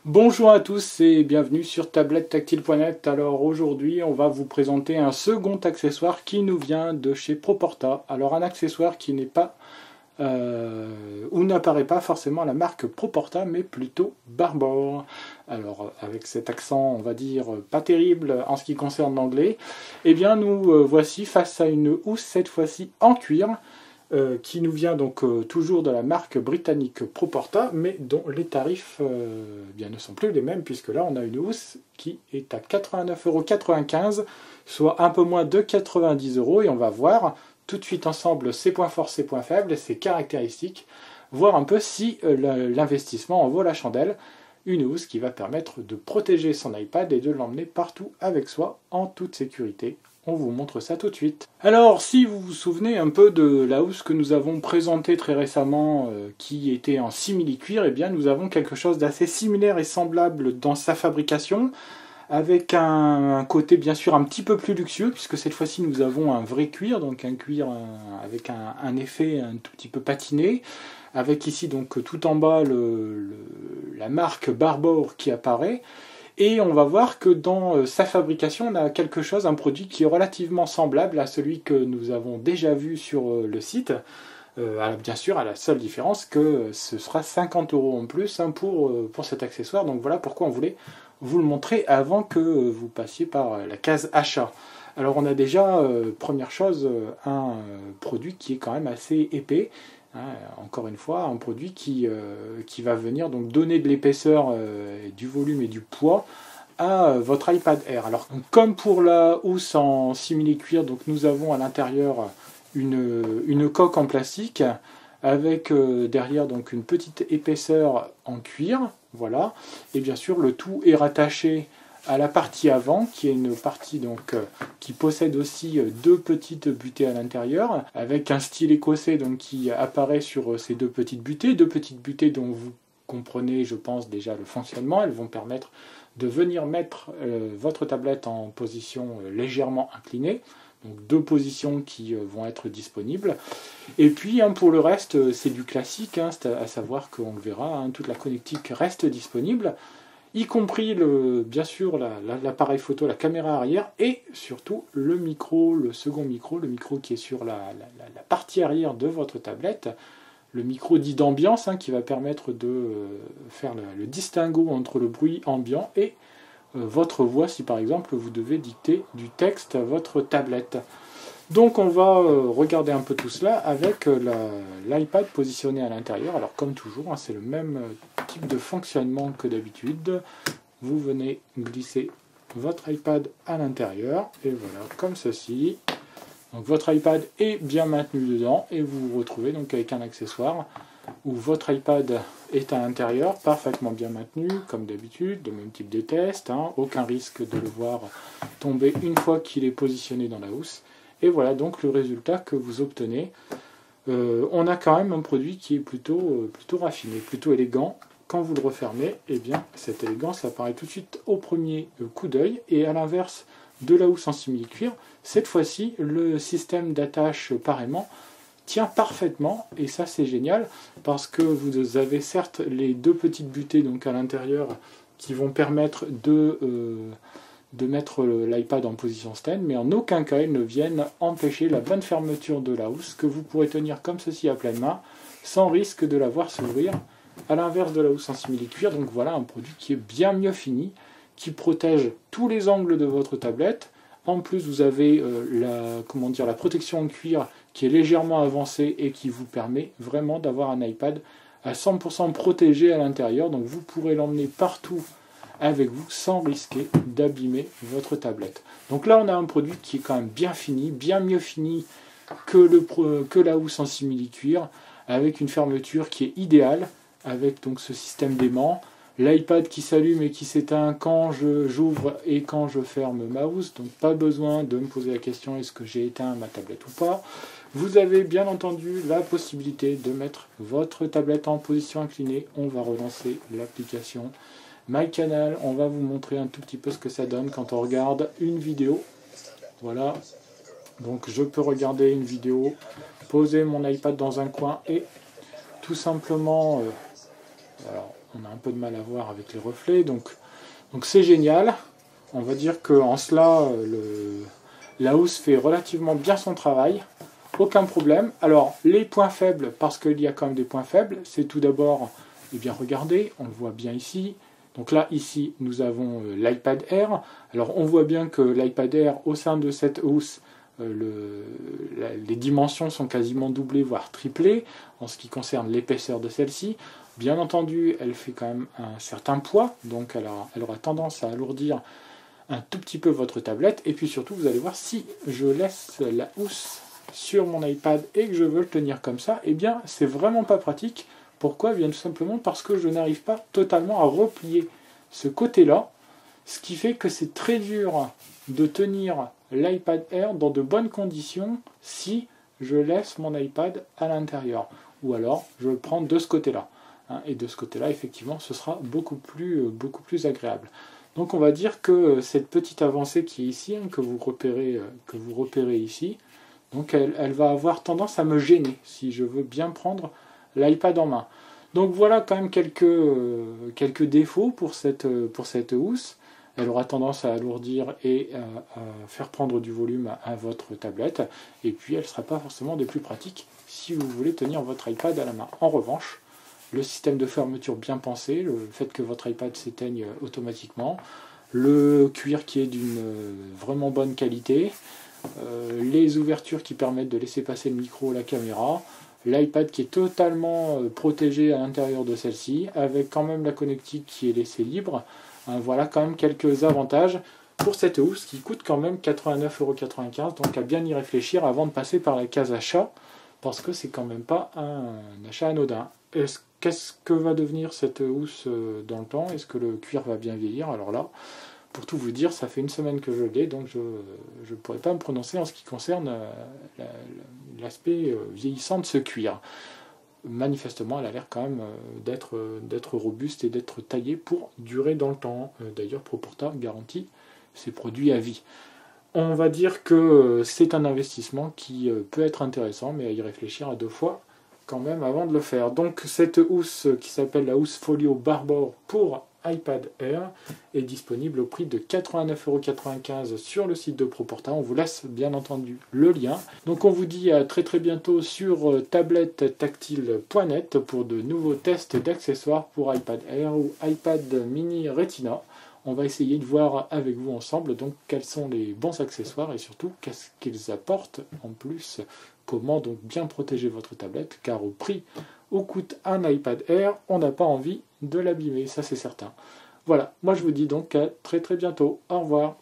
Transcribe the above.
Bonjour à tous et bienvenue sur tablettactile.net. Alors aujourd'hui on va vous présenter un second accessoire qui nous vient de chez Proporta. Alors un accessoire qui n'est pas ou n'apparaît pas forcément à la marque Proporta mais plutôt Barbour. Alors avec cet accent on va dire pas terrible en ce qui concerne l'anglais, eh bien nous voici face à une housse cette fois-ci en cuir. Qui nous vient donc toujours de la marque britannique Proporta, mais dont les tarifs bien, ne sont plus les mêmes, puisque là on a une housse qui est à 89,95 €, soit un peu moins de 90 €, et on va voir tout de suite ensemble ses points forts, ses points faibles, ses caractéristiques, voir un peu si l'investissement en vaut la chandelle. Une housse qui va permettre de protéger son iPad et de l'emmener partout avec soi en toute sécurité. On vous montre ça tout de suite. Alors, si vous vous souvenez un peu de la housse que nous avons présentée très récemment, qui était en simili-cuir, eh bien nous avons quelque chose d'assez similaire et semblable dans sa fabrication, avec un côté bien sûr un petit peu plus luxueux, puisque cette fois-ci nous avons un vrai cuir, donc un cuir avec un effet un tout petit peu patiné, avec ici donc tout en bas la marque Barbour qui apparaît. Et on va voir que dans sa fabrication, on a quelque chose, un produit qui est relativement semblable à celui que nous avons déjà vu sur le site. Bien sûr, à la seule différence que ce sera 50 € en plus pour cet accessoire. Donc voilà pourquoi on voulait vous le montrer avant que vous passiez par la case achat. Alors on a déjà, première chose, un produit qui est quand même assez épais. Encore une fois, un produit qui va venir donc donner de l'épaisseur, du volume et du poids à votre iPad Air. Alors, comme pour la housse en simili-cuir, donc nous avons à l'intérieur une coque en plastique avec derrière donc une petite épaisseur en cuir, voilà. Et bien sûr, le tout est rattaché à la partie avant, qui est une partie donc qui possède aussi deux petites butées à l'intérieur, avec un style écossais donc qui apparaît sur ces deux petites butées dont vous comprenez, je pense, déjà le fonctionnement. Elles vont permettre de venir mettre votre tablette en position légèrement inclinée. Donc deux positions qui vont être disponibles. Et puis pour le reste, c'est du classique, à savoir qu'on le verra, toute la connectique reste disponible, y compris bien sûr l'appareil photo, la caméra arrière et surtout le micro, le second micro, le micro qui est sur la partie arrière de votre tablette, le micro dit d'ambiance qui va permettre de faire le distinguo entre le bruit ambiant et votre voix si par exemple vous devez dicter du texte à votre tablette. Donc on va regarder un peu tout cela avec l'iPad positionné à l'intérieur. Alors comme toujours, c'est le même type de fonctionnement que d'habitude. Vous venez glisser votre iPad à l'intérieur et voilà, comme ceci. Donc votre iPad est bien maintenu dedans et vous vous retrouvez donc avec un accessoire où votre iPad est à l'intérieur, parfaitement bien maintenu, comme d'habitude, le même type de test, aucun risque de le voir tomber une fois qu'il est positionné dans la housse. Et voilà donc le résultat que vous obtenez. On a quand même un produit qui est plutôt raffiné, plutôt élégant. Quand vous le refermez, eh bien, cette élégance apparaît tout de suite au premier coup d'œil. Et à l'inverse de la housse en simili-cuir, cette fois-ci, le système d'attache pareillement tient parfaitement. Et ça, c'est génial, parce que vous avez certes les deux petites butées donc, à l'intérieur qui vont permettre de mettre l'iPad en position stand, mais en aucun cas ils ne viennent empêcher la bonne fermeture de la housse que vous pourrez tenir comme ceci à pleine main sans risque de la voir s'ouvrir, à l'inverse de la housse en simili-cuir. Donc voilà un produit qui est bien mieux fini, qui protège tous les angles de votre tablette. En plus vous avez la protection en cuir qui est légèrement avancée et qui vous permet vraiment d'avoir un iPad à 100% protégé à l'intérieur, donc vous pourrez l'emmener partout avec vous sans risquer d'abîmer votre tablette. Donc là on a un produit qui est quand même bien fini, bien mieux fini que la housse en simili-cuir, avec une fermeture qui est idéale, avec donc ce système d'aimant, l'iPad qui s'allume et qui s'éteint quand j'ouvre et quand je ferme ma housse, donc pas besoin de me poser la question est-ce que j'ai éteint ma tablette ou pas. Vous avez bien entendu la possibilité de mettre votre tablette en position inclinée. On va relancer l'application MyCanal, on va vous montrer un tout petit peu ce que ça donne quand on regarde une vidéo. Voilà, donc je peux regarder une vidéo, poser mon iPad dans un coin et tout simplement, alors on a un peu de mal à voir avec les reflets, donc c'est génial. On va dire qu'en cela, la housse fait relativement bien son travail, aucun problème. Alors, les points faibles, parce qu'il y a quand même des points faibles, c'est tout d'abord, eh bien regardez, on le voit bien ici. Donc là, ici, nous avons l'iPad Air. Alors, on voit bien que l'iPad Air, au sein de cette housse, les dimensions sont quasiment doublées, voire triplées, en ce qui concerne l'épaisseur de celle-ci. Bien entendu, elle fait quand même un certain poids, donc elle aura tendance à alourdir un tout petit peu votre tablette. Et puis surtout, vous allez voir, si je laisse la housse sur mon iPad et que je veux le tenir comme ça, eh bien, c'est vraiment pas pratique. Pourquoi? Eh bien, tout simplement parce que je n'arrive pas totalement à replier ce côté-là, ce qui fait que c'est très dur de tenir l'iPad Air dans de bonnes conditions si je laisse mon iPad à l'intérieur. Ou alors, je le prends de ce côté-là. Et de ce côté-là, effectivement, ce sera beaucoup plus agréable. Donc on va dire que cette petite avancée qui est ici, que vous repérez ici, donc elle va avoir tendance à me gêner si je veux bien prendre l'iPad en main. Donc voilà quand même quelques défauts pour cette housse. Elle aura tendance à alourdir et à faire prendre du volume à votre tablette. Et puis elle ne sera pas forcément des plus pratiques si vous voulez tenir votre iPad à la main. En revanche, le système de fermeture bien pensé, le fait que votre iPad s'éteigne automatiquement, le cuir qui est d'une vraiment bonne qualité, les ouvertures qui permettent de laisser passer le micro ou la caméra, l'iPad qui est totalement protégé à l'intérieur de celle-ci, avec quand même la connectique qui est laissée libre. Voilà quand même quelques avantages pour cette housse qui coûte quand même 89,95 €, donc à bien y réfléchir avant de passer par la case achat, parce que c'est quand même pas un achat anodin. Qu'est-ce que va devenir cette housse dans le temps? Est-ce que le cuir va bien vieillir? Alors là, pour tout vous dire, ça fait une semaine que je l'ai, donc je ne pourrais pas me prononcer en ce qui concerne l'aspect vieillissant de ce cuir. Manifestement, elle a l'air quand même d'être robuste et d'être taillée pour durer dans le temps. D'ailleurs, Proporta garantit ses produits à vie. On va dire que c'est un investissement qui peut être intéressant, mais à y réfléchir à deux fois quand même avant de le faire. Donc cette housse qui s'appelle la housse Folio Barbour pour iPad Air est disponible au prix de 89,95 € sur le site de Proporta. On vous laisse bien entendu le lien. Donc on vous dit à très très bientôt sur tablettetactile.net pour de nouveaux tests d'accessoires pour iPad Air ou iPad mini Retina. On va essayer de voir avec vous ensemble donc quels sont les bons accessoires et surtout qu'est-ce qu'ils apportent en plus. Comment donc bien protéger votre tablette, car au prix où coûte un iPad Air, on n'a pas envie de l'abîmer, ça c'est certain. Voilà, moi je vous dis donc à très très bientôt. Au revoir.